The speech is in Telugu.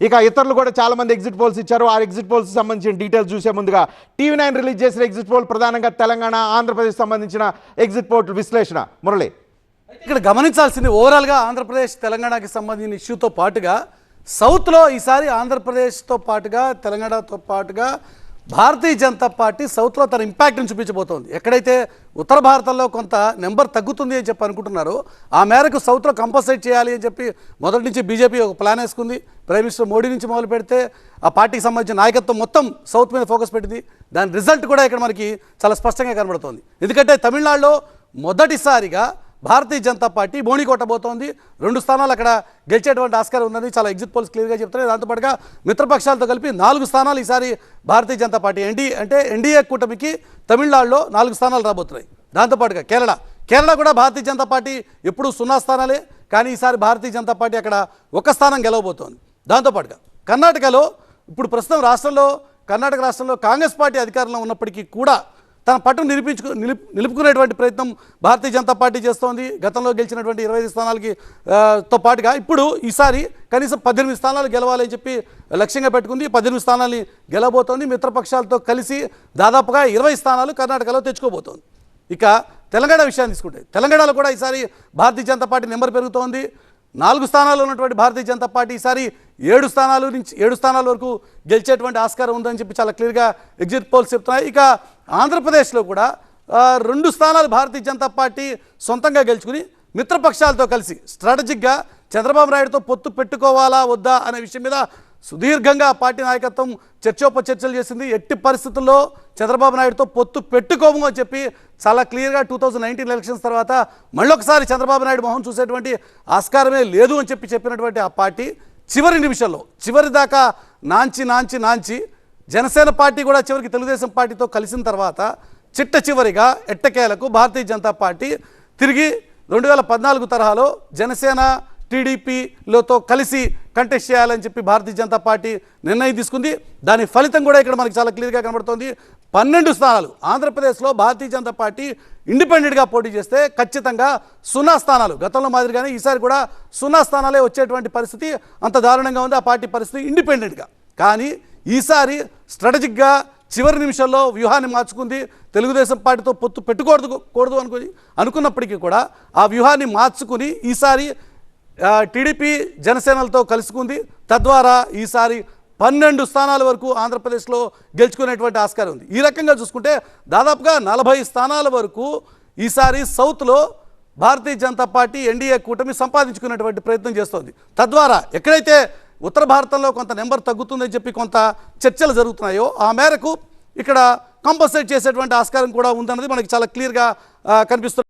ఇక ఇతరులు కూడా చాలా మంది ఎగ్జిట్ పోల్స్ ఇచ్చారు. ఆ ఎగ్జిట్ పోల్స్ సంబంధించిన డీటెయిల్స్ చూసే ముందుగా టీవీ9 రిలీజ్ చేసిన ఎగ్జిట్ పోల్, ప్రధానంగా తెలంగాణ, ఆంధ్రప్రదేశ్ సంబంధించిన ఎగ్జిట్ పోల్ విశ్లేషణ. మురళి, ఇక్కడ గమనించాల్సింది ఓవరాల్గా ఆంధ్రప్రదేశ్ తెలంగాణకి సంబంధించిన ఇష్యూతో పాటుగా సౌత్లో ఈసారి ఆంధ్రప్రదేశ్తో పాటుగా తెలంగాణతో పాటుగా భారతీయ జనతా పార్టీ సౌత్లో తన ఇంపాక్ట్ని చూపించబోతోంది. ఎక్కడైతే ఉత్తర భారతంలో కొంత నెంబర్ తగ్గుతుంది అని చెప్పి అనుకుంటున్నారో ఆ మేరకు సౌత్లో కంపల్సరీ చేయాలి అని చెప్పి మొదటి నుంచి బీజేపీ ఒక ప్లాన్ వేసుకుంది. ప్రైమ్ మినిస్టర్ మోడీ నుంచి మొదలు పెడితే ఆ పార్టీకి సంబంధించిన నాయకత్వం మొత్తం సౌత్ మీద ఫోకస్ పెట్టింది. దాని రిజల్ట్ కూడా ఇక్కడ మనకి చాలా స్పష్టంగా కనబడుతోంది. ఎందుకంటే తమిళనాడులో మొదటిసారిగా భారతీయ జనతా పార్టీ బోణి కొట్టబోతోంది. 2 స్థానాలు అక్కడ గెలిచేటువంటి ఆస్కారం ఉందని చాలా ఎగ్జిట్ పోల్స్ క్లియర్గా చెప్తున్నాయి. దాంతోపాటుగా మిత్రపక్షాలతో కలిపి 4 స్థానాలు ఈసారి భారతీయ జనతా పార్టీ ఎన్డీఏ కూటమికి తమిళనాడులో 4 స్థానాలు రాబోతున్నాయి. దాంతోపాటుగా కేరళ కూడా భారతీయ జనతా పార్టీ ఎప్పుడు 0 స్థానాలే, కానీ ఈసారి భారతీయ జనతా పార్టీ అక్కడ 1 స్థానం గెలవబోతోంది. దాంతోపాటుగా కర్ణాటకలో ఇప్పుడు ప్రస్తుతం కర్ణాటక రాష్ట్రంలో కాంగ్రెస్ పార్టీ అధికారంలో ఉన్నప్పటికీ కూడా తన పట్టును నిలుపుకునేటువంటి ప్రయత్నం భారతీయ జనతా పార్టీ చేస్తోంది. గతంలో గెలిచినటువంటి 25 స్థానాలకి తో పాటుగా ఇప్పుడు ఈసారి కనీసం 18 స్థానాలు గెలవాలని చెప్పి లక్ష్యంగా పెట్టుకుంది. 18 స్థానాలని గెలవబోతోంది. మిత్రపక్షాలతో కలిసి దాదాపుగా 20 స్థానాలు కర్ణాటకలో తెచ్చుకోబోతోంది. ఇక తెలంగాణ విషయాన్ని తీసుకుంటే తెలంగాణలో కూడా ఈసారి భారతీయ జనతా పార్టీ నెంబర్ పెరుగుతోంది. 4 స్థానాలు ఉన్నటువంటి భారతీయ జనతా పార్టీ ఈసారి 7 స్థానాల వరకు గెలిచేటువంటి ఆస్కారం ఉందని చెప్పి చాలా క్లియర్గా ఎగ్జిట్ పోల్స్ చెప్తున్నాయి. ఇక ఆంధ్రప్రదేశ్లో కూడా 2 స్థానాలు భారతీయ జనతా పార్టీ సొంతంగా గెలుచుకుని మిత్రపక్షాలతో కలిసి స్ట్రాటజిక్గా చంద్రబాబు నాయుడుతో పొత్తు పెట్టుకోవాలా వద్దా అనే విషయం మీద సుదీర్ఘంగా పార్టీ నాయకత్వం చర్చలు చేసింది. ఎట్టి పరిస్థితుల్లో చంద్రబాబు నాయుడుతో పొత్తు పెట్టుకోము అని చెప్పి చాలా క్లియర్గా 2019 ఎలక్షన్స్ తర్వాత మళ్ళొకసారి చంద్రబాబు నాయుడు మొహం చూసేటువంటి ఆస్కారమే లేదు అని చెప్పినటువంటి ఆ పార్టీ చివరి నిమిషంలో చివరి దాకా నాంచి జనసేన పార్టీ కూడా చివరికి తెలుగుదేశం పార్టీతో కలిసిన తర్వాత చివరిగా ఎట్టకేలకు భారతీయ జనతా పార్టీ తిరిగి 2014 తరహాలో జనసేన టీడీపీలతో కలిసి కంటెస్ట్ చేయాలని చెప్పి భారతీయ జనతా పార్టీ నిర్ణయం తీసుకుంది. దాని ఫలితం కూడా ఇక్కడ మనకి చాలా క్లియర్గా కనబడుతోంది. 12 స్థానాలు ఆంధ్రప్రదేశ్లో భారతీయ జనతా పార్టీ ఇండిపెండెంట్గా పోటీ చేస్తే ఖచ్చితంగా 0 స్థానాలు, గతంలో మాదిరిగానే ఈసారి కూడా 0 స్థానాలే వచ్చేటువంటి పరిస్థితి. అంత దారుణంగా ఉంది ఆ పార్టీ పరిస్థితి ఇండిపెండెంట్గా. కానీ ఈసారి స్ట్రాటజిక్గా చివరి నిమిషంలో వ్యూహాన్ని మార్చుకుంది. తెలుగుదేశం పార్టీతో పొత్తు పెట్టుకోకూడదు అనుకున్నప్పటికీ కూడా ఆ వ్యూహాన్ని మార్చుకుని ఈసారి టీడీపీ జనసేనలతో కలుసుకుంది. తద్వారా ఈసారి 12 స్థానాల వరకు ఆంధ్రప్రదేశ్లో గెలుచుకునేటువంటి ఆస్కారం ఉంది. ఈ రకంగా చూసుకుంటే దాదాపుగా 40 స్థానాల వరకు ఈసారి సౌత్లో భారతీయ జనతా పార్టీ ఎన్డీఏ కూటమి సంపాదించుకునేటువంటి ప్రయత్నం చేస్తోంది. తద్వారా ఎక్కడైతే ఉత్తర భారతంలో కొంత నెంబర్ తగ్గుతుందని చెప్పి కొంత చర్చలు జరుగుతున్నాయో ఆ మేరకు ఇక్కడ కంపల్సరీ చేసేటువంటి ఆస్కారం కూడా ఉందన్నది మనకి చాలా క్లియర్గా కనిపిస్తుంది.